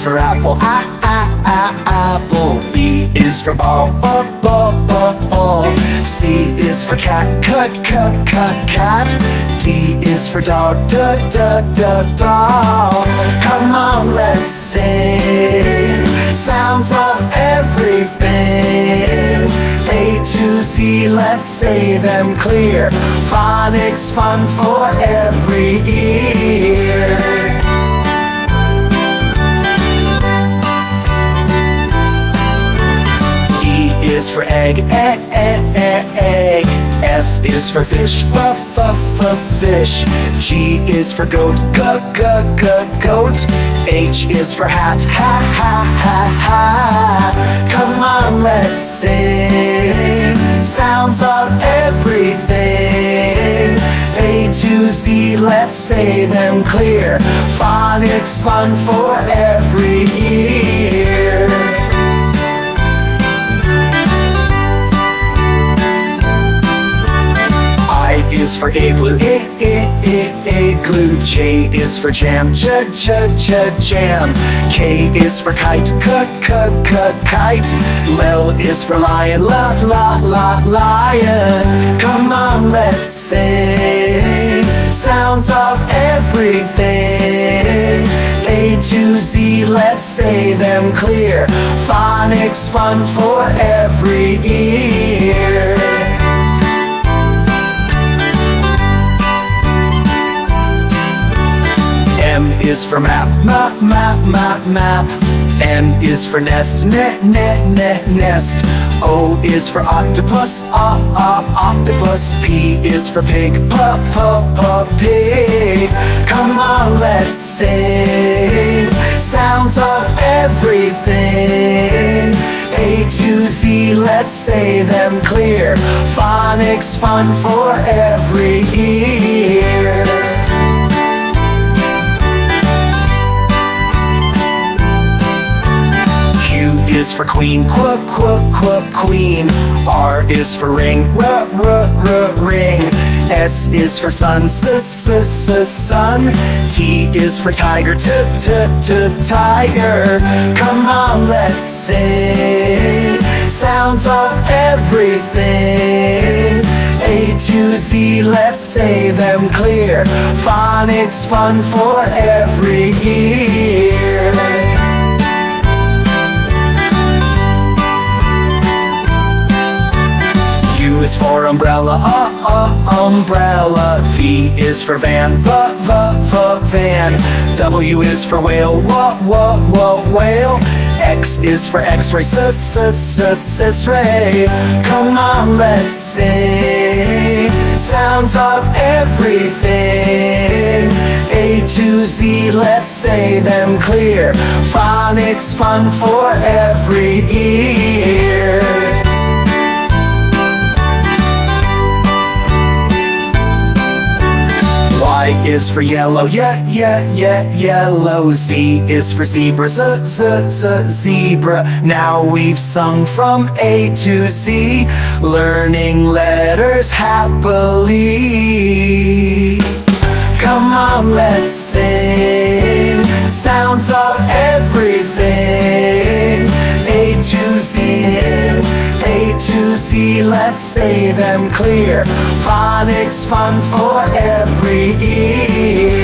for apple, apple. B is for ball, ball. C is for cat, cat. D is for dog, dog. Come on, let's sing sounds of everything. A to Z, let's say them clear. Phonics fun for every ear. Is for egg, egg. F is for fish, fish. G is for goat, goat. H is for hat, hat. Come on, let's sing sounds of everything. A to Z, let's say them clear. Phonics fun for every ear. Is for igloo, igloo. J is for jam, jam. K is for kite, kite. L is for lion, lion. Come on, let's sing sounds of everything. A to Z, let's say them clear. Phonics fun for every ear. M is for map. N is for nest, nest. O is for octopus, octopus. P is for pig, pig. Come on, let's sing sounds of everything. A to Z, let's say them clear. Phonics fun for every ear. Is for queen, queen. R is for ring, ring. S is for sun, sun. T is for tiger, tiger. Come on, let's sing sounds of everything. A to Z, let's say them clear. Phonics fun for every ear. Is for umbrella, umbrella. V is for van, van. W is for whale, whale. X is for X-ray, ray. Come on, let's sing sounds of everything. A to Z, let's say them clear. Phonics fun for every ear. Y is for yellow, yellow. Z is for zebra, zebra. Now we've sung from A to Z, learning letters happily. Come on, let's sing sounds of everything. A to Z, A to Z, let's say them clear. Phonics fun for every ear.